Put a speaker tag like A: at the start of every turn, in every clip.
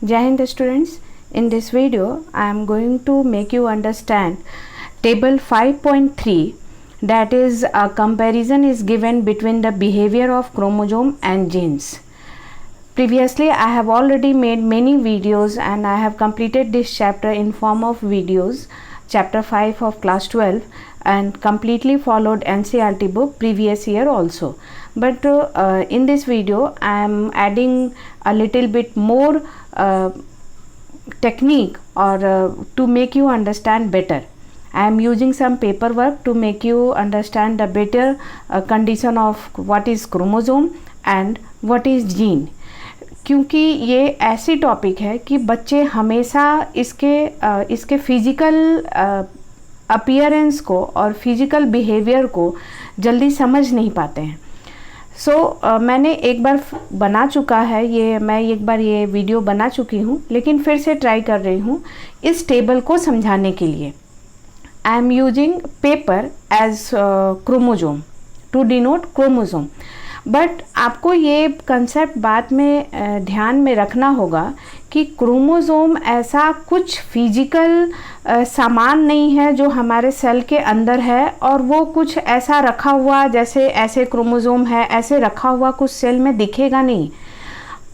A: Jai Hind students, in this video I am going to make you understand table 5.3, that is a comparison is given between the behavior of chromosome and genes. Previously I have already made many videos and I have completed this chapter in form of videos, chapter 5 of class 12, and completely followed NCERT book previous year also. But in this video I am adding a little bit more technique or to make you understand better. I am using some paperwork to make you understand the better condition of what is chromosome and what is gene. क्योंकि ये ऐसी topic है कि बच्चे हमेशा इसके physical appearance को और फिजिकल बिहेवियर को जल्दी समझ नहीं पाते हैं. मैंने एक बार बना चुका है मैं एक बार ये वीडियो बना चुकी हूँ, लेकिन फिर से ट्राई कर रही हूँ इस टेबल को समझाने के लिए. I am using paper as chromosome to denote chromosome. But आपको ये कंसेप्ट बाद में ध्यान में रखना होगा कि क्रोमोजोम ऐसा कुछ फिजिकल सामान नहीं है जो हमारे सेल के अंदर है और वो कुछ ऐसा रखा हुआ, जैसे ऐसे क्रोमोजोम है ऐसे रखा हुआ कुछ सेल में दिखेगा नहीं.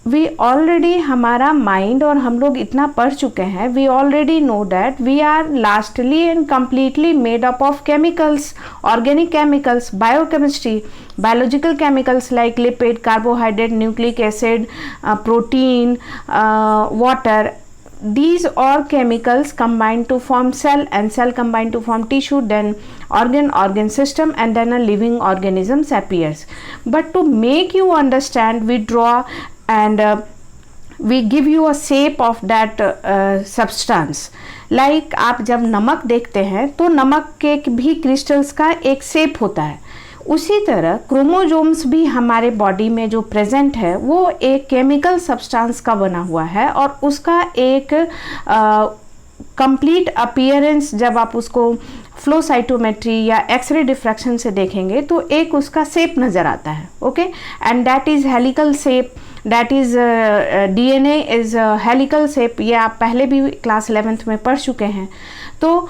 A: वी ऑलरेडी, हमारा माइंड और हम लोग इतना पढ़ चुके हैं, we already know that we are lastly and completely made up of chemicals, organic chemicals, biochemistry, biological chemicals like lipid, carbohydrate, nucleic acid, protein, water. These all chemicals combine to form cell, and cell combine to form tissue, then organ system, and then a living organisms appears. But to make you understand, we draw and we give you a shape of that substance. Like आप जब नमक देखते हैं तो नमक के भी crystals का एक शेप होता है. उसी तरह क्रोमोजोम्स भी हमारे बॉडी में जो प्रेजेंट है वो एक केमिकल सब्सटेंस का बना हुआ है और उसका एक कंप्लीट अपीयरेंस जब आप उसको फ्लो साइटोमेट्री या एक्सरे डिफ्रैक्शन से देखेंगे तो एक उसका शेप नज़र आता है. Okay, and that is helical shape, that is DNA is helical shape. ये आप पहले भी क्लास 11th में पढ़ चुके हैं. तो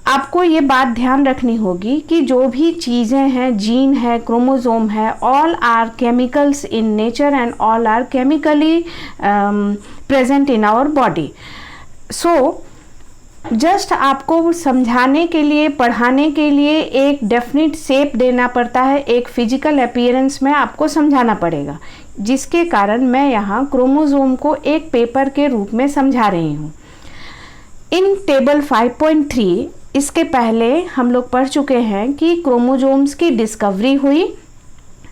A: आपको ये बात ध्यान रखनी होगी कि जो भी चीज़ें हैं, जीन है, क्रोमोजोम है, all are chemicals in nature and all are chemically present in our body. So just आपको समझाने के लिए, पढ़ाने के लिए एक डेफिनेट शेप देना पड़ता है, एक फिजिकल अपीयरेंस में आपको समझाना पड़ेगा, जिसके कारण मैं यहाँ क्रोमोजोम को एक पेपर के रूप में समझा रही हूँ. इन टेबल 5.3 इसके पहले हम लोग पढ़ चुके हैं कि क्रोमोजोम्स की डिस्कवरी हुई.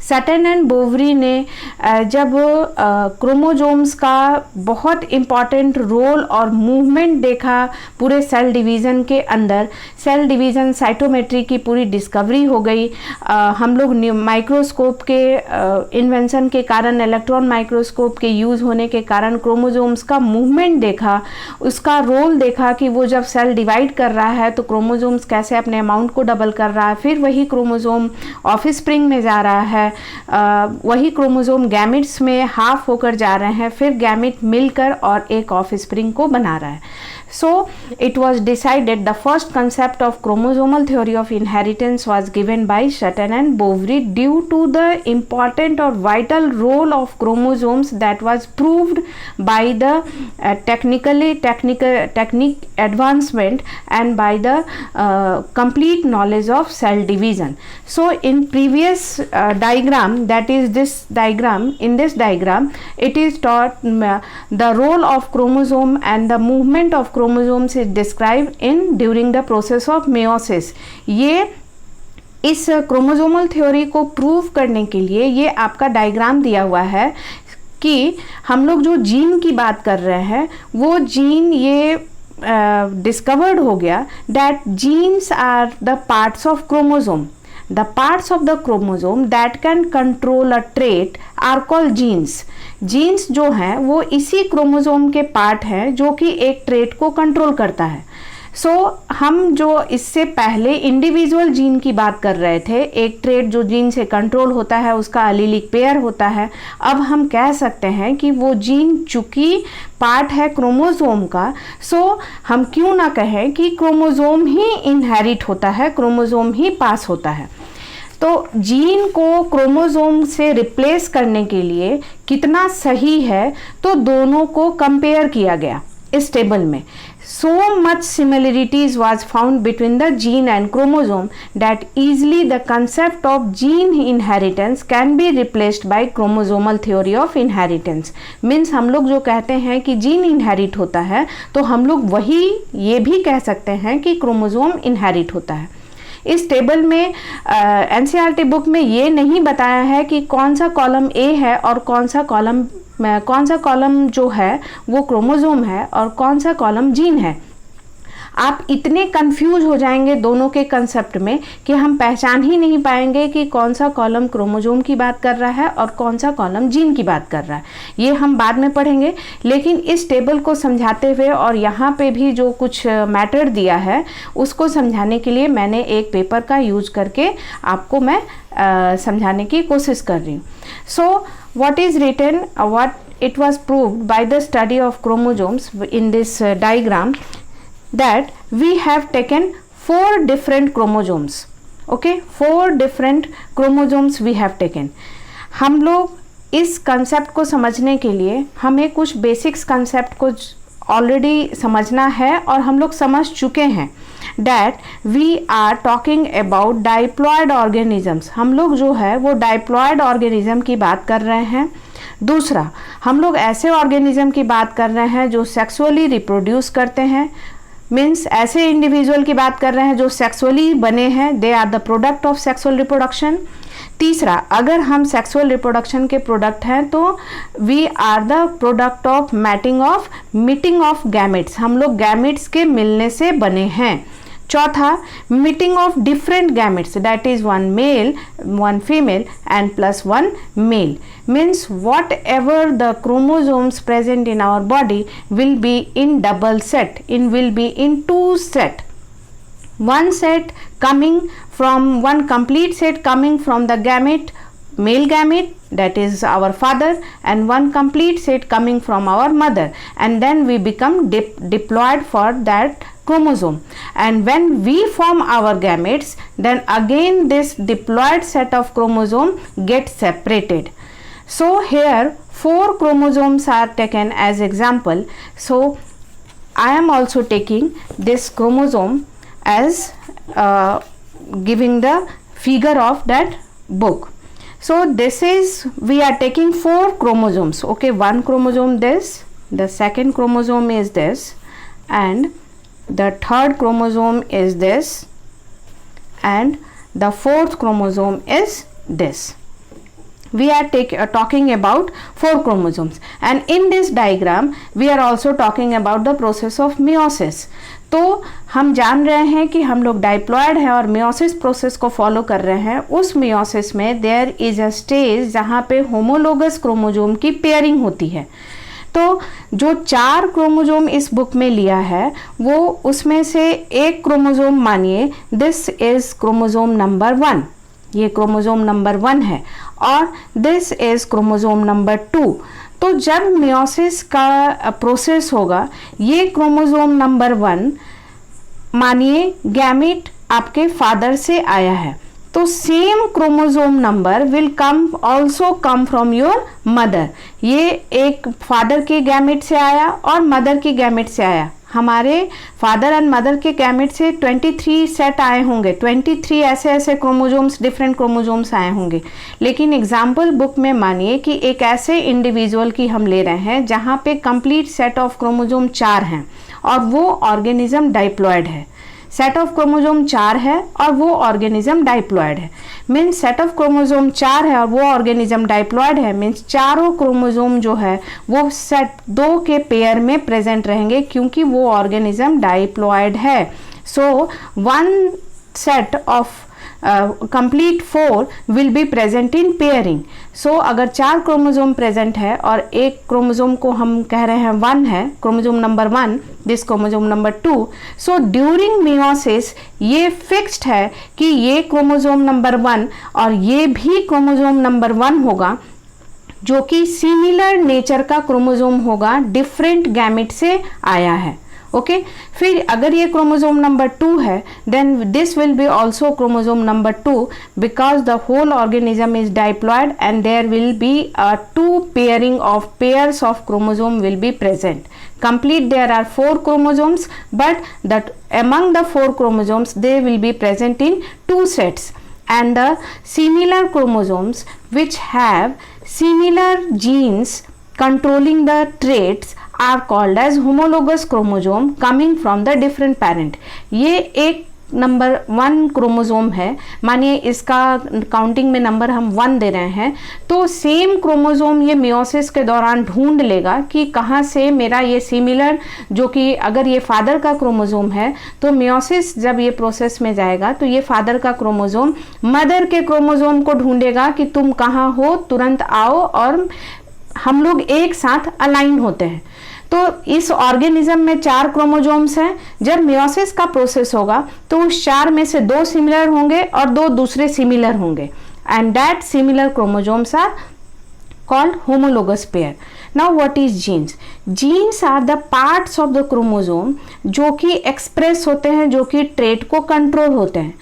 A: सटन एंड बोवरी ने जब क्रोमोजोम्स का बहुत इम्पॉर्टेंट रोल और मूवमेंट देखा पूरे सेल डिवीज़न के अंदर, सेल डिवीज़न साइटोमेट्री की पूरी डिस्कवरी हो गई. हम लोग माइक्रोस्कोप के इन्वेंशन के कारण, इलेक्ट्रॉन माइक्रोस्कोप के यूज़ होने के कारण क्रोमोजोम्स का मूवमेंट देखा, उसका रोल देखा कि वो जब सेल डिवाइड कर रहा है तो क्रोमोजोम्स कैसे अपने अमाउंट को डबल कर रहा है, फिर वही क्रोमोजोम ऑफस्प्रिंग में जा रहा है, वही क्रोमोजोम गैमेट्स में हाफ होकर जा रहे हैं, फिर गैमेट मिलकर और एक ऑफस्प्रिंग को बना रहा है. So it was decided the first concept of chromosomal theory of inheritance was given by Sutton and Boveri due to the important or vital role of chromosomes that was proved by the technique advancement and by the complete knowledge of cell division. So in previous diagram, that is this diagram, in this diagram it is taught the role of chromosome and the movement of chromosomes is described in during the process of meiosis. ये इस chromosomal theory को prove करने के लिए ये आपका diagram दिया हुआ है कि हम लोग जो जीन की बात कर रहे हैं वो जीन ये डिस्कवर्ड हो गया that genes are the parts of chromosome. The parts of the chromosome that can control a trait are called genes. Genes जो हैं वो इसी क्रोमोजोम के पार्ट हैं जो कि एक ट्रेट को कंट्रोल करता है. सो हम जो इससे पहले इंडिविजुअल जीन की बात कर रहे थे, एक ट्रेट जो जीन से कंट्रोल होता है उसका अलीलिक पेयर होता है, अब हम कह सकते हैं कि वो जीन चूंकि पार्ट है क्रोमोसोम का, सो हम क्यों ना कहें कि क्रोमोसोम ही इनहेरिट होता है, क्रोमोसोम ही पास होता है। तो जीन को क्रोमोसोम से रिप्लेस करने के लिए कितना सही है, तो दोनों को कंपेयर किया गया इस टेबल में। So much similarities was found between the gene and chromosome that easily the concept of gene inheritance can be replaced by chromosomal theory of inheritance. Means हम लोग जो कहते हैं कि जीन इनहेरिट होता है, तो हम लोग वही ये भी कह सकते हैं कि क्रोमोसोम इनहेरिट होता है। इस टेबल में एनसीईआरटी बुक में ये नहीं बताया है कि कौन सा कॉलम ए है और कौन सा कॉलम जो है वो क्रोमोसोम है और कौन सा कॉलम जीन है। आप इतने कंफ्यूज हो जाएंगे दोनों के कंसेप्ट में कि हम पहचान ही नहीं पाएंगे कि कौन सा कॉलम क्रोमोसोम की बात कर रहा है और कौन सा कॉलम जीन की बात कर रहा है। ये हम बाद में पढ़ेंगे, लेकिन इस टेबल को समझाते हुए और यहाँ पे भी जो कुछ मैटर दिया है उसको समझाने के लिए मैंने एक पेपर का यूज करके आपको मैं समझाने की कोशिश कर रही हूँ। सो what is written, what it was proved by the study of chromosomes in this diagram, that we have taken 4 different chromosomes. Okay, 4 different chromosomes we have taken. हम लोग इस कंसेप्ट को समझने के लिए हमें कुछ बेसिक्स कंसेप्ट को ऑलरेडी समझना है और हम लोग समझ चुके हैं। That we are talking about diploid organisms. हम लोग जो है वो diploid organism की बात कर रहे हैं। दूसरा, हम लोग ऐसे ऑर्गेनिज्म की बात कर रहे हैं जो सेक्सुअली रिप्रोड्यूस करते हैं, मीन्स ऐसे इंडिविजुअल की बात कर रहे हैं जो सेक्सुअली बने हैं, they are the product of sexual reproduction. तीसरा, अगर हम सेक्सुअल रिप्रोडक्शन के प्रोडक्ट हैं तो we are the product of meeting of gametes, हम लोग गैमेट्स के मिलने से बने हैं। चौथा, meeting of different gametes, that is 1 male 1 female and plus 1 male, means whatever the chromosomes present in our body will be in double set, will be in 2 set, 1 set coming from 1 complete set coming from the gamete, male gamete, that is our father, and 1 complete set coming from our mother, and then we become diploid for that chromosome. And when we form our gametes, then again this diploid set of chromosome gets separated. So here 4 chromosomes are taken as example. So I am also taking this chromosome as giving the figure of that book. So this is, we are taking 4 chromosomes. Okay, 1 chromosome this, the second chromosome is this, and the third chromosome is this, and the 4th chromosome is this. We are talking about 4 chromosomes, and in this diagram we are also talking about the process of meiosis. तो हम जान रहे हैं कि हम लोग diploid है और मियोसिस प्रोसेस को फॉलो कर रहे हैं। उस मियोसिस में देयर इज अ स्टेज जहाँ पे होमोलोगस क्रोमोसोम की पेयरिंग होती है। तो जो 4 क्रोमोसोम इस बुक में लिया है वो उसमें से एक क्रोमोसोम मानिए दिस इज क्रोमोसोम नंबर 1, ये क्रोमोसोम नंबर 1 है, और दिस इज क्रोमोसोम नंबर 2। तो जब मियोसिस का प्रोसेस होगा, ये क्रोमोसोम नंबर 1 मानिए गैमेट आपके फादर से आया है, तो same chromosome number will also come from your mother. ये एक फादर के गैमेट से आया और मदर के गैमेट से आया। हमारे फादर एंड मदर के गैमेट से 23 सेट आए होंगे, 23 ऐसे क्रोमोसोम्स, डिफरेंट क्रोमोसोम्स आए होंगे। लेकिन एग्जाम्पल बुक में मानिए कि एक ऐसे इंडिविजुअल की हम ले रहे हैं जहाँ पे कंप्लीट सेट ऑफ क्रोमोसोम 4 हैं और वो ऑर्गेनिज्म डाइप्लॉयड है। सेट ऑफ क्रोमोसोम 4 है और वो ऑर्गेनिज्म डाइप्लॉयड है, मीन्स सेट ऑफ क्रोमोसोम 4 है और वो ऑर्गेनिज्म डाइप्लॉयड है, मीन्स चारों क्रोमोसोम जो है वो सेट 2 के पेयर में प्रेजेंट रहेंगे क्योंकि वो ऑर्गेनिज्म डाइप्लॉयड है। So 1 set of complete 4 will be present in pairing. So अगर 4 क्रोमोजोम प्रेजेंट है और एक क्रोमोजोम को हम कह रहे हैं 1 है, chromosome number 1, this chromosome number 2, so during meiosis ये फिक्स्ड है कि ये क्रोमोजोम नंबर 1 और ये भी क्रोमोजोम नंबर 1 होगा, जो कि सिमिलर नेचर का क्रोमोजोम होगा, डिफरेंट गैमेट से आया है. ओके फिर अगर ये क्रोमोजोम नंबर 2 है, then this will be also chromosome number 2 because the whole organism is diploid and there will be 2 pairing of pairs of chromosome will be present. Complete there are 4 chromosomes, but that among the 4 chromosomes they will be present in 2 sets, and the similar chromosomes which have similar genes controlling the traits are called as homologous chromosome coming from the different parent. ये एक number 1 chromosome है, मानिए इसका counting में number हम 1 दे रहे हैं, तो सेम क्रोमोजोम ये मियोसिस के दौरान ढूंढ लेगा कि कहाँ से मेरा ये सिमिलर, जो कि अगर ये फादर का क्रोमोजोम है तो मियोसिस जब ये प्रोसेस में जाएगा तो ये फादर का क्रोमोजोम मदर के क्रोमोजोम को ढूंढेगा कि तुम कहाँ हो, तुरंत आओ, और हम लोग एक साथ अलाइन होते हैं. तो इस ऑर्गेनिज्म में 4 क्रोमोजोम्स हैं. जब मियोसिस का प्रोसेस होगा तो उस 4 में से 2 सिमिलर होंगे और 2 दूसरे सिमिलर होंगे, and that similar chromosomes are called homologous pair. Now what is genes? Genes are the parts of the chromosome जो कि एक्सप्रेस होते हैं, जो कि ट्रेट को कंट्रोल होते हैं.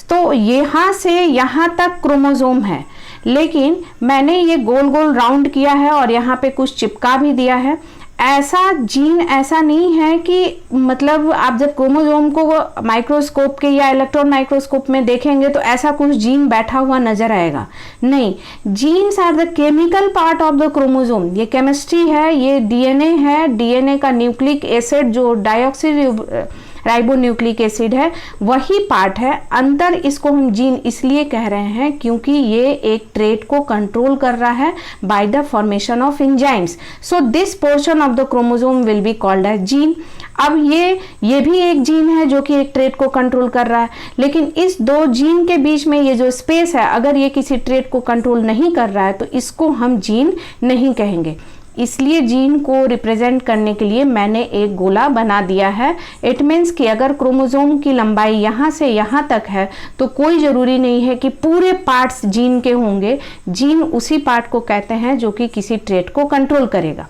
A: तो यहाँ से यहाँ तक क्रोमोजोम है, लेकिन मैंने ये गोल गोल राउंड किया है और यहाँ पे कुछ चिपका भी दिया है. ऐसा जीन ऐसा नहीं है कि मतलब आप जब क्रोमोजोम को माइक्रोस्कोप के या इलेक्ट्रॉन माइक्रोस्कोप में देखेंगे तो ऐसा कुछ जीन बैठा हुआ नजर आएगा. नहीं, genes are the chemical part of the chromosome. ये केमिस्ट्री है, ये डीएनए है, डीएनए का न्यूक्लिक एसिड जो डाइऑक्सी राइबोन्यूक्लिक एसिड है वही पार्ट है. अंतर इसको हम जीन इसलिए कह रहे हैं क्योंकि ये एक ट्रेट को कंट्रोल कर रहा है by the formation of enzymes. So this portion of the chromosome will be called as gene. अब ये भी एक जीन है जो कि एक ट्रेट को कंट्रोल कर रहा है, लेकिन इस 2 जीन के बीच में ये जो स्पेस है, अगर ये किसी ट्रेट को कंट्रोल नहीं कर रहा है तो इसको हम जीन नहीं कहेंगे. इसलिए जीन को रिप्रेजेंट करने के लिए मैंने एक गोला बना दिया है. इट मीन्स कि अगर क्रोमोजोम की लंबाई यहाँ से यहाँ तक है तो कोई ज़रूरी नहीं है कि पूरे पार्ट्स जीन के होंगे. जीन उसी पार्ट को कहते हैं जो कि किसी ट्रेट को कंट्रोल करेगा.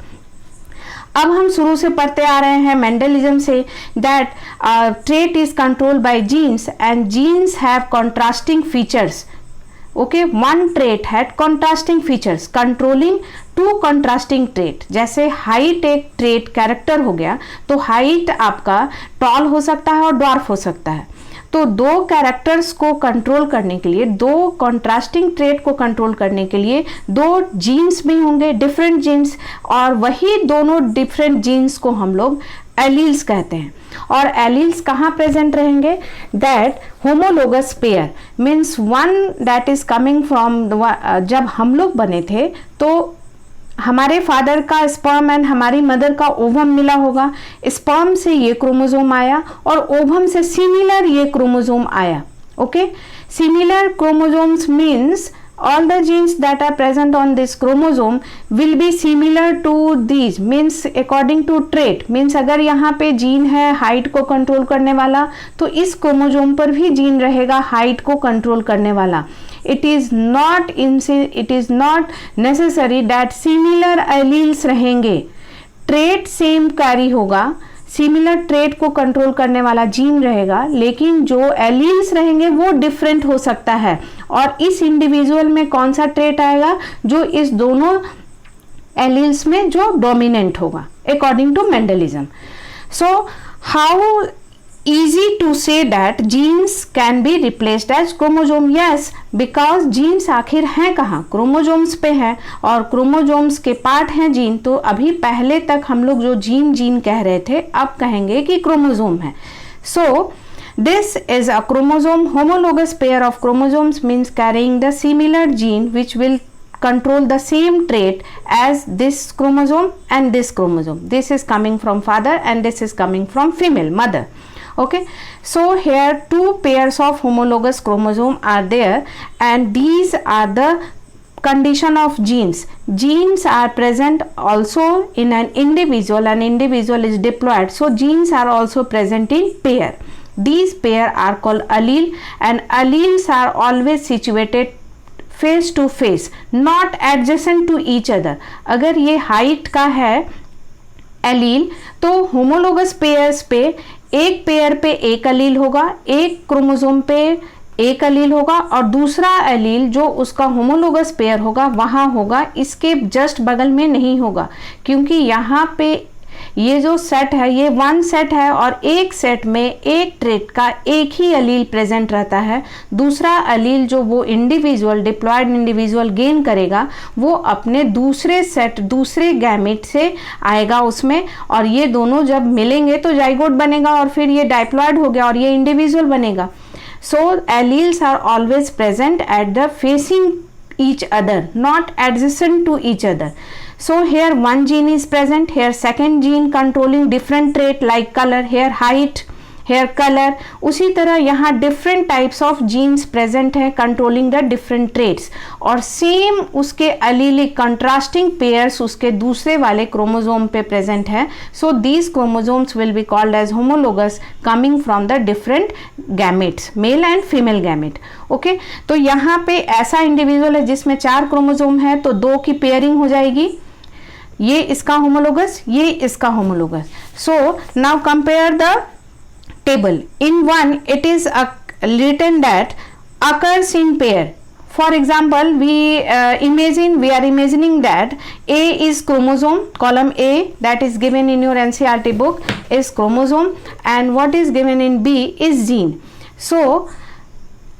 A: अब हम शुरू से पढ़ते आ रहे हैं मेंडलिज्म से that trait is controlled by genes and genes have contrasting features. Okay, one trait had contrasting features controlling 2 contrasting trait. जैसे हाइट एक ट्रेट कैरेक्टर हो गया, तो हाइट आपका टॉल हो सकता है और ड्वार्फ हो सकता है. तो 2 कैरेक्टर्स को कंट्रोल करने के लिए, 2 कॉन्ट्रास्टिंग ट्रेट को कंट्रोल करने के लिए 2 जीन्स भी होंगे, डिफरेंट जीन्स, और वही दोनों डिफरेंट जीन्स को हम लोग एलील्स कहते हैं. और एलील्स कहाँ प्रेजेंट रहेंगे? That homologous pair means one that is coming from, जब हम लोग बने थे तो हमारे फादर का स्पर्म एंड हमारी मदर का ओवम मिला होगा. स्पर्म से ये क्रोमोजोम आया और ओवम से सिमिलर ये क्रोमोजोम आया. Okay, similar chromosomes means all the genes that are present on this chromosome will be similar to these, means according to trait, means अगर यहाँ पे जीन है हाइट को कंट्रोल करने वाला तो इस क्रोमोजोम पर भी जीन रहेगा हाइट को कंट्रोल करने वाला. it is not necessary that similar alleles रहेंगे. ट्रेट सेम कैरी होगा, सिमिलर ट्रेट को कंट्रोल करने वाला जीन रहेगा, लेकिन जो एलील्स रहेंगे वो डिफरेंट हो सकता है. और इस इंडिविजुअल में कौन सा ट्रेट आएगा? जो इस दोनों एलील्स में जो डोमिनेंट होगा according to Mendelism. So how easy to say that genes can be replaced as chromosome? Yes, because genes आखिर हैं कहाँ? क्रोमोजोम्स पे है, और क्रोमोजोम्स के पार्ट हैं जीन. तो अभी पहले तक हम लोग जो जीन कह रहे थे, अब कहेंगे कि क्रोमोजोम है. So this is a chromosome. Homologous pair of chromosomes means carrying the similar gene which will control the same trait as this chromosome and this chromosome. This is coming from father and this is coming from female mother. Okay, so here two pairs of homologous chromosome are there, and these are the condition of genes. Genes are present also in an individual. An individual is diploid, so genes are also present in pair. These pair are called allele, and alleles are always situated face to face, not adjacent to each other. अगर ये height का है allele तो homologous pairs पे एक pair पे एक अलील होगा, एक क्रोमोसोम पे एक अलील होगा, और दूसरा अलील जो उसका होमोलोगस पेयर होगा वहाँ होगा, इसके जस्ट बगल में नहीं होगा, क्योंकि यहाँ पे ये जो सेट है ये वन सेट है और एक सेट में एक ट्रेट का एक ही अलील प्रेजेंट रहता है. दूसरा अलील जो वो इंडिविजुअल डिप्लॉयड इंडिविजुअल गेन करेगा वो अपने दूसरे सेट दूसरे गैमेट से आएगा उसमें, और ये दोनों जब मिलेंगे तो जाइगोट बनेगा और फिर ये डाइप्लॉयड हो गया और ये इंडिविजुअल बनेगा. So alleles are always present at the facing each other, not adjacent to each other. So here one gene is present, here second gene controlling different trait like color, here height, here color. उसी तरह यहाँ different types of genes present हैं controlling the different traits, और same उसके allelic contrasting pairs उसके दूसरे वाले chromosome पे present है. So these chromosomes will be called as homologous coming from the different gametes, male and female gamete. Okay तो यहाँ पे ऐसा इंडिविजुअल है जिसमें 4 क्रोमोसोम है तो 2 की पेयरिंग हो जाएगी, ये इसका होमोलोगस, ये इसका homologous. So now compare the table. In one it is written that occurs in pair. For example, we are imagining that A is chromosome, column A that is given in your NCERT book is chromosome, and what is given in B is gene. So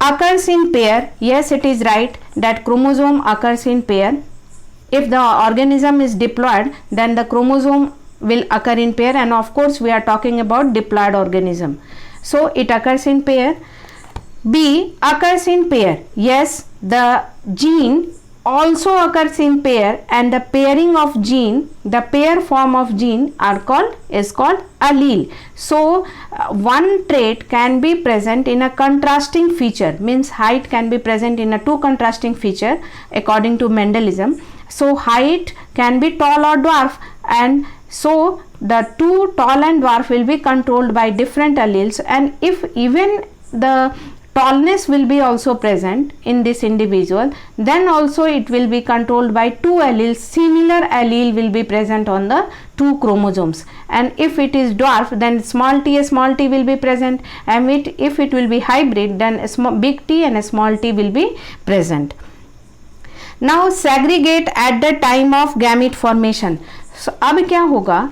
A: occurs in pair, yes it is right that chromosome occurs in pair. If the organism is diploid then the chromosome will occur in pair, and of course we are talking about diploid organism, so it occurs in pair. B occurs in pair, yes the gene also occurs in pair, and the pairing of gene, the pair form of gene is called allele. So one trait can be present in a contrasting feature, means height can be present in a 2 contrasting feature according to Mendelism. So height can be tall or dwarf, and so the 2 tall and dwarf will be controlled by different alleles, and if even the tallness will be also present in this individual, then also it will be controlled by 2 alleles. Similar allele will be present on the 2 chromosomes, and if it is dwarf then small t will be present, and if it will be hybrid then big T and a small t will be present. Now segregate at the time of gamete formation. So, अब क्या होगा,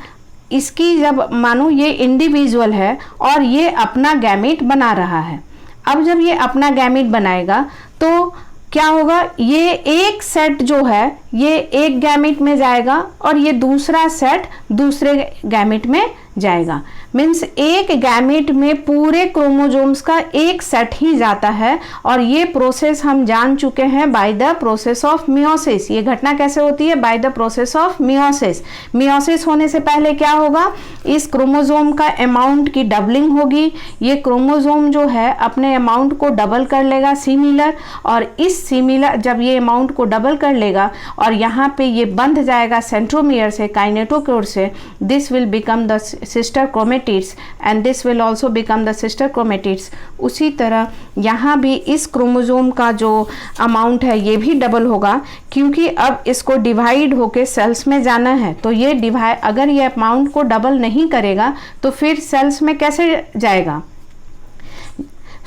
A: इसकी जब मानो ये individual है और ये अपना गैमेट बना रहा है, अब जब ये अपना गैमेट बनाएगा तो क्या होगा, ये एक सेट जो है ये एक गैमेट में जाएगा और ये दूसरा सेट दूसरे गैमेट में जाएगा. मीन्स एक गैमेट में पूरे क्रोमोसोम्स का एक सेट ही जाता है, और ये प्रोसेस हम जान चुके हैं by the process of meiosis. ये घटना कैसे होती है, by the process of meiosis. Meiosis होने से पहले क्या होगा, इस क्रोमोसोम का अमाउंट की डबलिंग होगी, ये क्रोमोसोम जो है अपने अमाउंट को डबल कर लेगा सिमिलर, और इस सिमिलर जब ये अमाउंट को डबल कर लेगा और यहाँ पे ये बंध जाएगा सेंट्रोमियर से काइनेटोकोर से, this will become the sister chromatids, and this will also become the sister chromatids. उसी तरह यहाँ भी इस क्रोमोसोम का जो अमाउंट है ये भी डबल होगा, क्योंकि अब इसको डिवाइड होके सेल्स में जाना है. तो ये डिवाइड, अगर ये अमाउंट को डबल नहीं करेगा तो फिर सेल्स में कैसे जाएगा.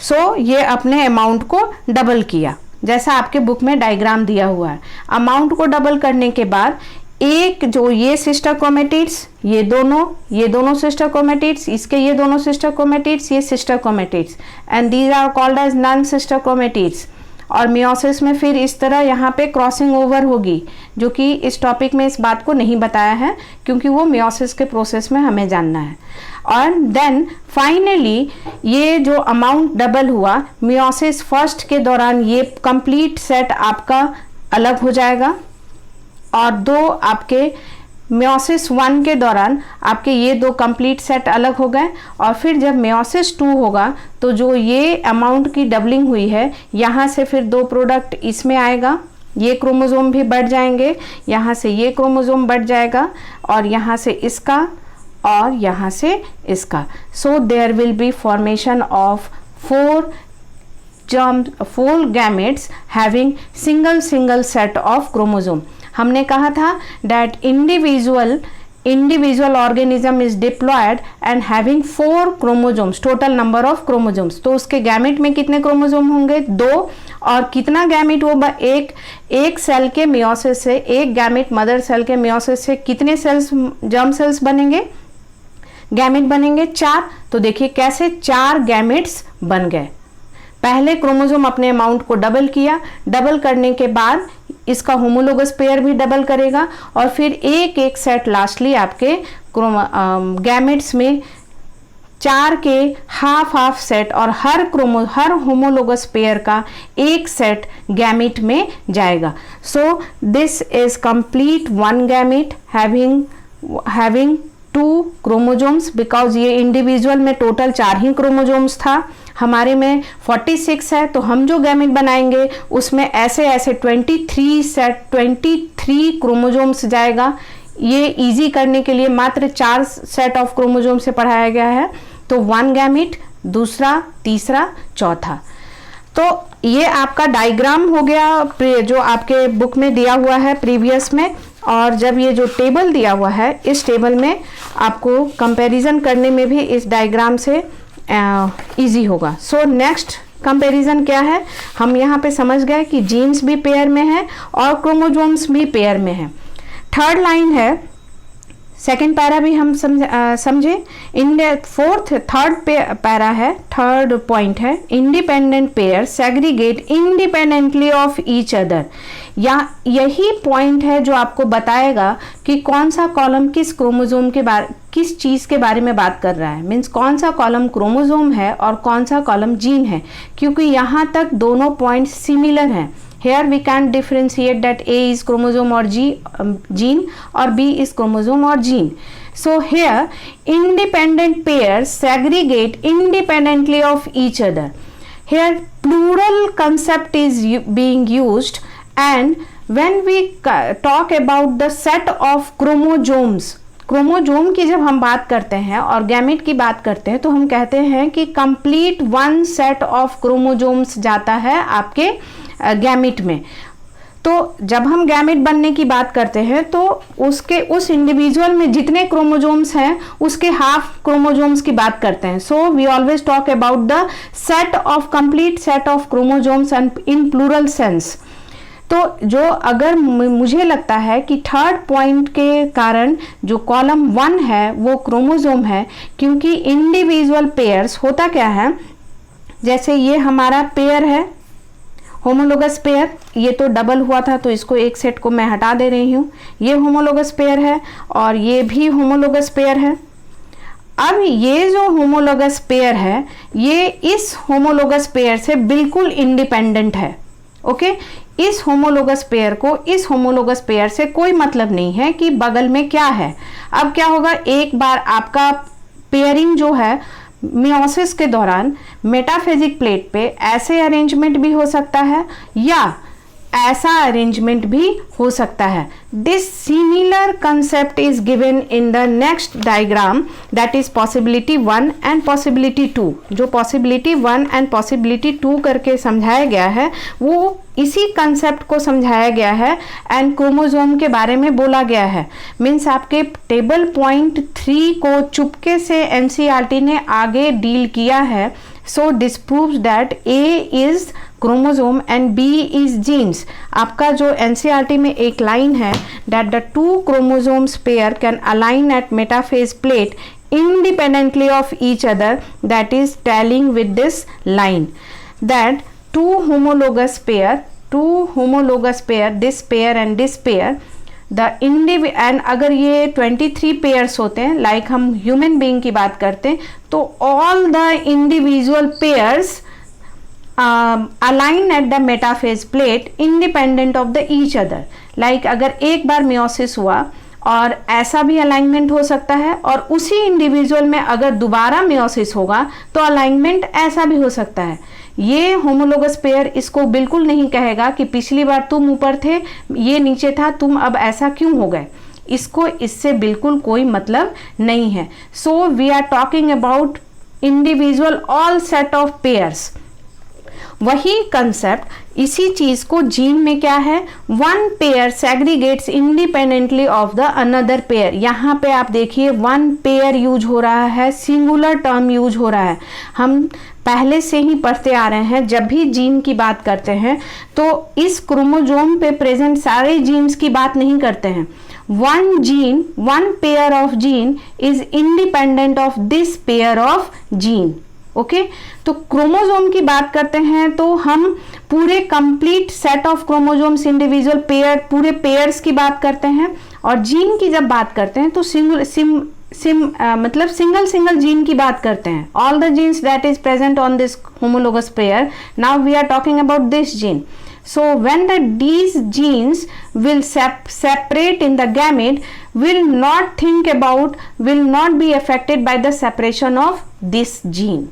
A: सो ये अपने अमाउंट को डबल किया, जैसा आपके बुक में डायग्राम दिया हुआ है. अमाउंट को डबल करने के बाद एक जो ये सिस्टर क्रोमेटिड्स, ये दोनों सिस्टर क्रोमेटिड्स, इसके ये दोनों सिस्टर क्रोमेटिड्स, ये sister chromatids, and these are called as non sister chromatids. और मियोसिस में फिर इस तरह यहाँ पे क्रॉसिंग ओवर होगी, जो कि इस टॉपिक में इस बात को नहीं बताया है क्योंकि वो मियोसिस के प्रोसेस में हमें जानना है. और देन फाइनली ये जो अमाउंट डबल हुआ मियोसिस फर्स्ट के दौरान, ये कंप्लीट सेट आपका अलग हो जाएगा और 2 आपके मियोसिस 1 के दौरान आपके ये दो कंप्लीट सेट अलग हो गए, और फिर जब मियोसिस 2 होगा तो जो ये अमाउंट की डबलिंग हुई है यहाँ से फिर दो प्रोडक्ट इसमें आएगा, ये क्रोमोसोम भी बढ़ जाएंगे, यहाँ से ये क्रोमोसोम बढ़ जाएगा और यहाँ से इसका और यहाँ से इसका. So there will be formation of 4 gametes having single set of chromosome. हमने कहा था that individual organism is diploid and having 4 chromosomes, total number of chromosomes. तो उसके गैमेट में कितने क्रोमोसोम होंगे? 2. और कितना गैमेट होगा? एक सेल के मियोसिस से, एक गैमेट मदर सेल के मियोसिस से कितने सेल्स, जर्म सेल्स बनेंगे, गैमेट बनेंगे? 4. तो देखिए कैसे 4 गैमेट्स बन गए. पहले क्रोमोसोम अपने अमाउंट को डबल किया, डबल करने के बाद इसका होमोलोगस पेयर भी डबल करेगा और फिर एक सेट लास्टली आपके गैमेट्स में 4 के हाफ सेट और हर होमोलोगस पेयर का एक सेट गैमेट में जाएगा. So this is complete 1 gamete having 2 chromosomes, because ये इंडिविजुअल में टोटल 4 ही क्रोमोसोम्स था, हमारे में 46 है, तो हम जो गैमेट बनाएंगे उसमें ऐसे 23 क्रोमोसोम्स जाएगा. ये इजी करने के लिए मात्र 4 सेट ऑफ क्रोमोसोम से पढ़ाया गया है. तो 1 गैमेट, दूसरा, तीसरा, चौथा. तो ये आपका डायग्राम हो गया जो आपके बुक में दिया हुआ है प्रीवियस में, और जब ये जो टेबल दिया हुआ है इस टेबल में आपको कंपैरिजन करने में भी इस डायग्राम से इजी होगा. सो नेक्स्ट कंपैरिजन क्या है, हम यहाँ पे समझ गए कि जीन्स भी पेयर में है और क्रोमोसोम्स भी पेयर में है. थर्ड लाइन है, सेकेंड पैरा भी हम समझे. थर्ड पैरा है, थर्ड पॉइंट है, independent pair segregate independently of each other. या यही पॉइंट है जो आपको बताएगा कि कौन सा कॉलम किस क्रोमोसोम के बारे, किस चीज़ के बारे में बात कर रहा है. मीन्स कौन सा कॉलम क्रोमोसोम है और कौन सा कॉलम जीन है, क्योंकि यहाँ तक दोनों पॉइंट सिमिलर हैं. Here we can differentiate that A is chromosome or gene or B is chromosome or gene. So here independent pairs segregate independently of each other. Here plural concept is being used, and when we talk about the set of chromosomes, chromosome की जब हम बात करते हैं और gamete की बात करते हैं तो हम कहते हैं कि कंप्लीट 1 सेट ऑफ क्रोमोजोम्स जाता है आपके गैमेट में. तो जब हम गैमेट बनने की बात करते हैं तो उस इंडिविजुअल में जितने क्रोमोजोम्स हैं उसके हाफ क्रोमोजोम्स की बात करते हैं. So we always talk about the set of complete set of chromosomes and in plural sense. तो जो अगर मुझे लगता है कि थर्ड पॉइंट के कारण जो कॉलम 1 है वो क्रोमोसोम है, क्योंकि इंडिविजुअल पेयर्स होता क्या है, जैसे ये हमारा पेयर है होमोलोगस पेयर, ये तो डबल हुआ था तो इसको एक सेट को मैं हटा दे रही हूँ. ये होमोलोगस पेयर है और ये भी होमोलोगस पेयर है. अब ये जो होमोलोगस पेयर है ये इस होमोलोगस पेयर से बिल्कुल इंडिपेंडेंट है. ओके, इस होमोलोगस पेयर को इस होमोलोगस पेयर से कोई मतलब नहीं है कि बगल में क्या है. अब क्या होगा, एक बार आपका पेयरिंग जो है मियोसिस के दौरान मेटाफेजिक प्लेट पे ऐसे अरेंजमेंट भी हो सकता है या ऐसा अरेंजमेंट भी हो सकता है. This similar concept is given in the next diagram, that is possibility 1 and possibility 2. जो पॉसिबिलिटी 1 एंड पॉसिबिलिटी 2 करके समझाया गया है वो इसी कंसेप्ट को समझाया गया है एंड क्रोमोसोम के बारे में बोला गया है. मीन्स आपके टेबल पॉइंट 3 को चुपके से एनसीईआरटी ने आगे डील किया है. So this proves that A is chromosome and B is genes. आपका जो एनसीईआरटी में एक लाइन है that the 2 chromosomes pair can align at metaphase plate independently of each other, that is tallying with this line, that two homologous pair, this pair and this pair, and अगर ये 23 pairs होते हैं, like हम human being की बात करते हैं, तो all the individual pairs align at the metaphase plate independent of the each other. Like अगर एक बार मियोसिस हुआ और ऐसा भी अलाइनमेंट हो सकता है, और उसी इंडिविजुअल में अगर दोबारा मियोसिस होगा तो अलाइनमेंट ऐसा भी हो सकता है। ये होमोलोगस पेयर इसको बिल्कुल नहीं कहेगा कि पिछली बार तुम ऊपर थे, ये नीचे था, तुम अब ऐसा क्यों हो गए। इसको इससे बिल्कुल कोई मतलब नहीं है। So we are talking about individual all set of pairs. वही कंसेप्ट इसी चीज को जीन में क्या है, one pair segregates independently of the another pair. यहाँ पे आप देखिए वन पेयर यूज हो रहा है, सिंगुलर टर्म यूज हो रहा है। हम पहले से ही पढ़ते आ रहे हैं, जब भी जीन की बात करते हैं तो इस क्रोमोजोम पे प्रेजेंट सारे जीन्स की बात नहीं करते हैं। One gene, one pair of gene is independent of this pair of gene. Okay, तो क्रोमोजोम की बात करते हैं तो हम पूरे complete set of chromosomes, individual pair, पूरे पेयर्स की बात करते हैं। और जीन की जब बात करते हैं तो मतलब सिंगल जीन की बात करते हैं। All the genes that is present on this homologous pair, now we are talking about this gene. So when these genes will separate in the gamete, will not be affected by the separation of this gene.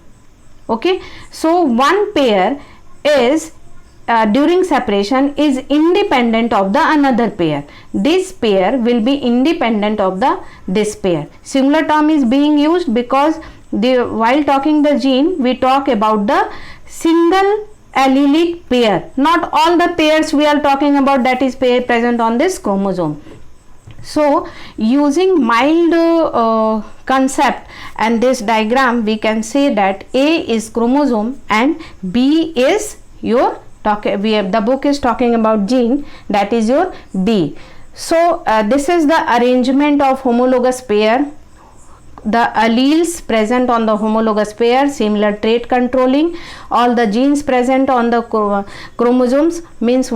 A: Okay, so one pair is during separation is independent of the another pair. This pair will be independent of this pair. Singular term is being used because while talking the gene, we talk about the single allelic pair, not all the pairs we are talking about that is pair present on this chromosome. So using mild concept and this diagram, we can say that A is chromosome and B is your the book is talking about gene, that is your B. So this is the arrangement of homologous pair. The alleles present on the homologous pair, similar trait controlling. All the genes present on the chromosomes means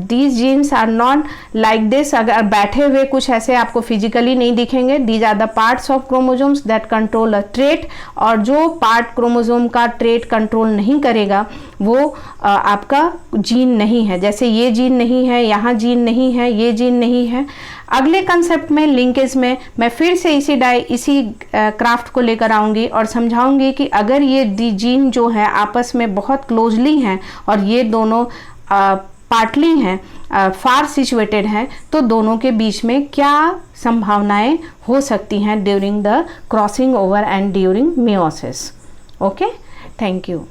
A: these genes are not like this. अगर बैठे हुए कुछ ऐसे आपको physically नहीं दिखेंगे. These are the parts of chromosomes that control a trait. और जो पार्ट क्रोमोसोम का ट्रेट कंट्रोल नहीं करेगा वो आपका जीन नहीं है. जैसे ये जीन नहीं है, यहाँ जीन नहीं है, ये जीन नहीं है. अगले कंसेप्ट में लिंकेज में मैं फिर से इसी क्राफ्ट को लेकर आऊँगी और समझाऊंगी कि अगर ये जीन जो है आपस में बहुत क्लोजली हैं और ये दोनों पार्टली हैं, फार सिचुएटेड हैं, तो दोनों के बीच में क्या संभावनाएं हो सकती हैं during the crossing over and during meiosis. Okay, thank you.